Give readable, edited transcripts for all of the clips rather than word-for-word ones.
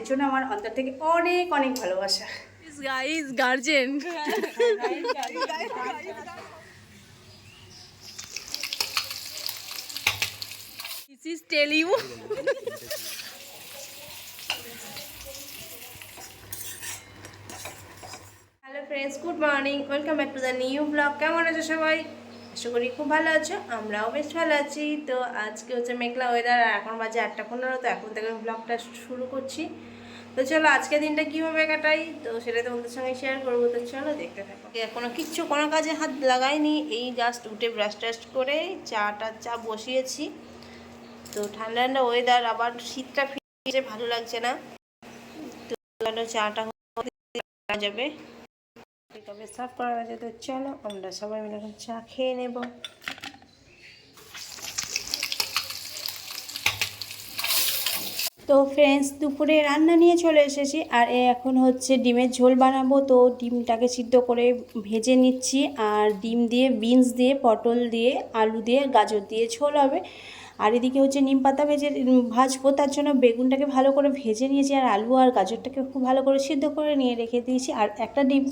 জন্য আমার অন্তর থেকে অনেক অনেক ভালোবাসা। গাইস গার্জেন this is tell you. Hello friends, good morning, welcome back to the new blog. কেমন আছো সবাই? আশা করি খুব ভালো আছো, আমরাও বেশ ভালো আছি। তো আজকে হচ্ছে মেঘলা ওয়েদার, আর এখন বাজে 8:15। তো এখন থেকে ব্লগটা শুরু করছি। তো চলো আজকে দিনটা কীভাবে কাটাই তো সেটা তোমাদের সঙ্গে শেয়ার করবো। তো চলো দেখতে থাকো। এখনও কোনো কাজে হাত লাগাইনি, এই জাস্ট উঠে ব্রাশ ট্রাশ করে চা বসিয়েছি। তো ঠান্ডা ঠান্ডা ওয়েদার, আবার শীতটা ফিরে ভালো লাগছে না। তো চাটা যাবে, তবে সার্ভ করা আছে। তো চলো আমরা সবাই মিলে এখন চা খেয়ে নেব। তো ফ্রেন্ডস, দুপুরে রান্না নিয়ে চলে এসেছি, আর এখন হচ্ছে ডিমের ঝোল বানাবো। তো ডিমটাকে সিদ্ধ করে ভেজে নিচ্ছি, আর ডিম দিয়ে, বিনস দিয়ে, পটল দিয়ে, আলু দিয়ে, গাজর দিয়ে ঝোল হবে। আর এদিকে হচ্ছে নিম পাতা ভাজবো, তার জন্য বেগুনটাকে ভালো করে ভেজে নিয়েছি, আর আলু আর গাজরটাকে খুব ভালো করে সিদ্ধ করে নিয়ে রেখে দিয়েছি। আর একটা ডিম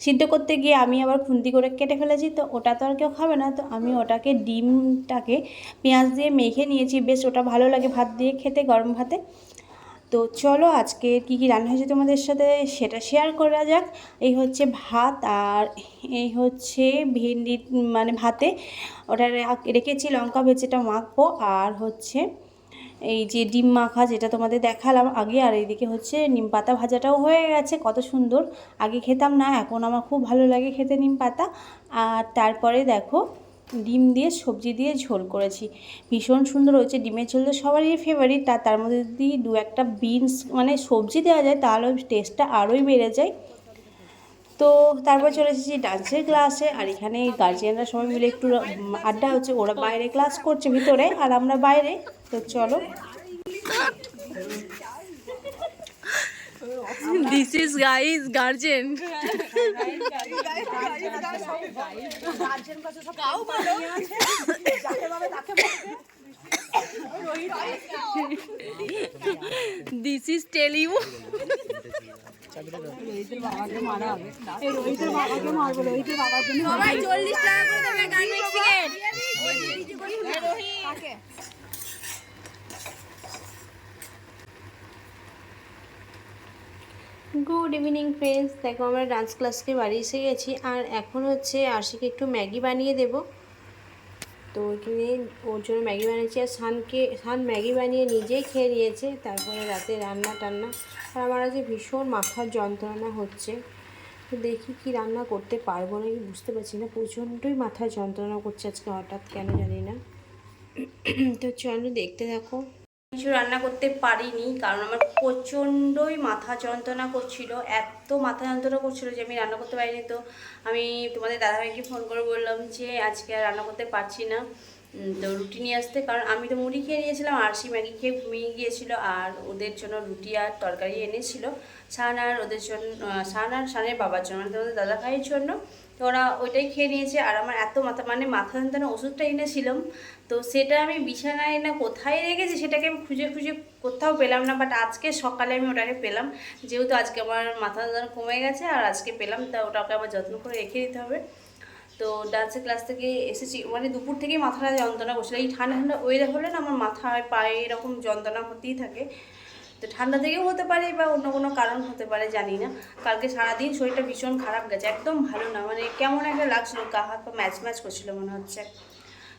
সিদ্ধ করতে গিয়ে আমি আবার খুন্তি করে কেটে ফেলেছি, তো ওটা তো আর কেউ খাবে না। তো আমি ওটাকে ডিমটাকে পেঁয়াজ দিয়ে মেখে নিয়েছি, বেশ ওটা ভালো লাগে ভাত দিয়ে খেতে, গরম ভাতে। তো চলো আজকে কি কি রান্না হয়েছে তোমাদের সাথে সেটা শেয়ার করা যাক। এই হচ্ছে ভাত, আর এই হচ্ছে ভেন্ডি, ভাতে ওটা রেখেছি, লঙ্কা ভেজেটা মাখবো। আর হচ্ছে এই যে ডিম মাখা, যেটা তোমাদের দেখালাম আগে। আর এইদিকে হচ্ছে নিম পাতা ভাজাটাও হয়ে গেছে, কত সুন্দর। আগে খেতাম না, এখন আমার খুব ভালো লাগে খেতে নিম পাতা। আর তারপরে দেখো ডিম দিয়ে সবজি দিয়ে ঝোল করেছি, ভীষণ সুন্দর হয়েছে। ডিমের ঝোল তো সবারই ফেভারিট, তার মধ্যে যদি দু একটা বিনস সবজি দেওয়া যায় তাহলে টেস্টটা আরোই বেড়ে যায়। তো তারপর চলে এসেছি ডান্সের ক্লাসে, আর এখানে গার্জিয়ানরা সবাই মিলে একটু আড্ডা হচ্ছে। ওরা বাইরে ক্লাস করছে ভিতরে, আর আমরা বাইরে। তো চলো। দিস ইজ গাইস গার্জেন। This is tell you. Good evening friends, দেখো আমরা ডান্স ক্লাসকে বাড়ি এসে গেছি, আর এখন হচ্ছে আশিকে একটু ম্যাগি বানিয়ে দেব। তো ওইখানে ওর জন্য ম্যাগি বানিয়েছি, আর সান ম্যাগি বানিয়ে নিজেই খেয়ে নিয়েছে। তারপরে রাতে রান্না টান্না, আর আমার আজকে ভীষণ মাথার যন্ত্রণা হচ্ছে। তো দেখি কি রান্না করতে পারবো নাকি বুঝতে পারছি না, প্রচণ্ডই মাথার যন্ত্রণা করছে আজকে হঠাৎ, কেন জানি না। তো চলো দেখতে থাকো। কিছু রান্না করতে পারিনি, কারণ আমার প্রচণ্ডই মাথা যন্ত্রণা করছিল, এত মাথা যন্ত্রণা করছিল যে আমি রান্না করতে পারিনি। তো আমি তোমাদের দাদাভাইকে ফোন করে বললাম যে আজকে আর রান্না করতে পারছি না, তো রুটি নিয়ে আসতে। কারণ আমি তো মুড়ি খেয়ে নিয়েছিলাম, আরশি ম্যাগি খেয়ে ঘুমিয়ে গিয়েছিল, আর ওদের জন্য রুটি আর তরকারি এনেছিল শান আর ওদের জন্য, শানের বাবার জন্য, তোমাদের দাদাভাইয়ের জন্য। তো ওরা ওইটাই খেয়ে নিয়েছে। আর আমার এত মাথা যন্ত্রণা ওষুধটা এনেছিলাম, তো সেটা আমি বিছানায় না কোথায় রেখেছি সেটাকে আমি খুঁজে খুঁজে কোথাও পেলাম না। বাট আজকে সকালে আমি ওটাকে পেলাম, যেহেতু আজকে আমার মাথা যন্ত্রণা কমে গেছে আর আজকে পেলাম, তা ওটাকে আবার যত্ন করে রেখে দিতে হবে। তো ডান্সের ক্লাস থেকে এসেছি, দুপুর থেকেই মাথাটা যন্ত্রণা করছিল। এই ঠান্ডা ঠান্ডা ওয়েদার হলে না আমার মাথায় পায়ে এরকম যন্ত্রণা হতেই থাকে। তো ঠান্ডা থেকেও হতে পারে বা অন্য কোনো কারণ হতে পারে, জানি না। কালকে সারাদিন শরীরটা ভীষণ খারাপ গেছে, একদম ভালো না, কেমন একটা লাগছিলো, গা হাত পা ম্যাচ ম্যাচ করছিলো মনে হচ্ছে।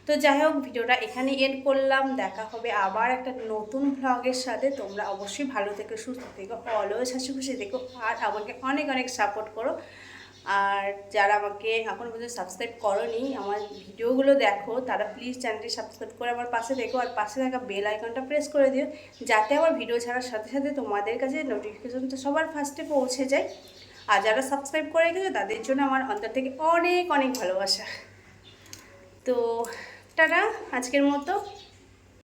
তো যাই হোক, ভিডিওটা এখানে এন্ড করলাম। দেখা হবে আবার একটা নতুন ভ্লগের সাথে। তোমরা অবশ্যই ভালো থেকো, সুস্থ থেকো, অলওয়েজ হাসি খুশি থেকো, আর আমাকে অনেক অনেক সাপোর্ট করো। আর যারা আমাকে এখনও পর্যন্ত সাবস্ক্রাইব করোনি, আমার ভিডিওগুলো দেখো, তারা প্লিজ চ্যানেলটি সাবস্ক্রাইব করে আমার পাশে দেখো, আর পাশে থাকা বেল আইকনটা প্রেস করে দিও, যাতে আমার ভিডিও ছাড়ার সাথে সাথে তোমাদের কাছে নোটিফিকেশনটা সবার ফার্স্টে পৌঁছে যায়। আর যারা সাবস্ক্রাইব করে গেছে তাদের জন্য আমার অন্তর থেকে অনেক অনেক ভালোবাসা। তো টাটা আজকের মতো।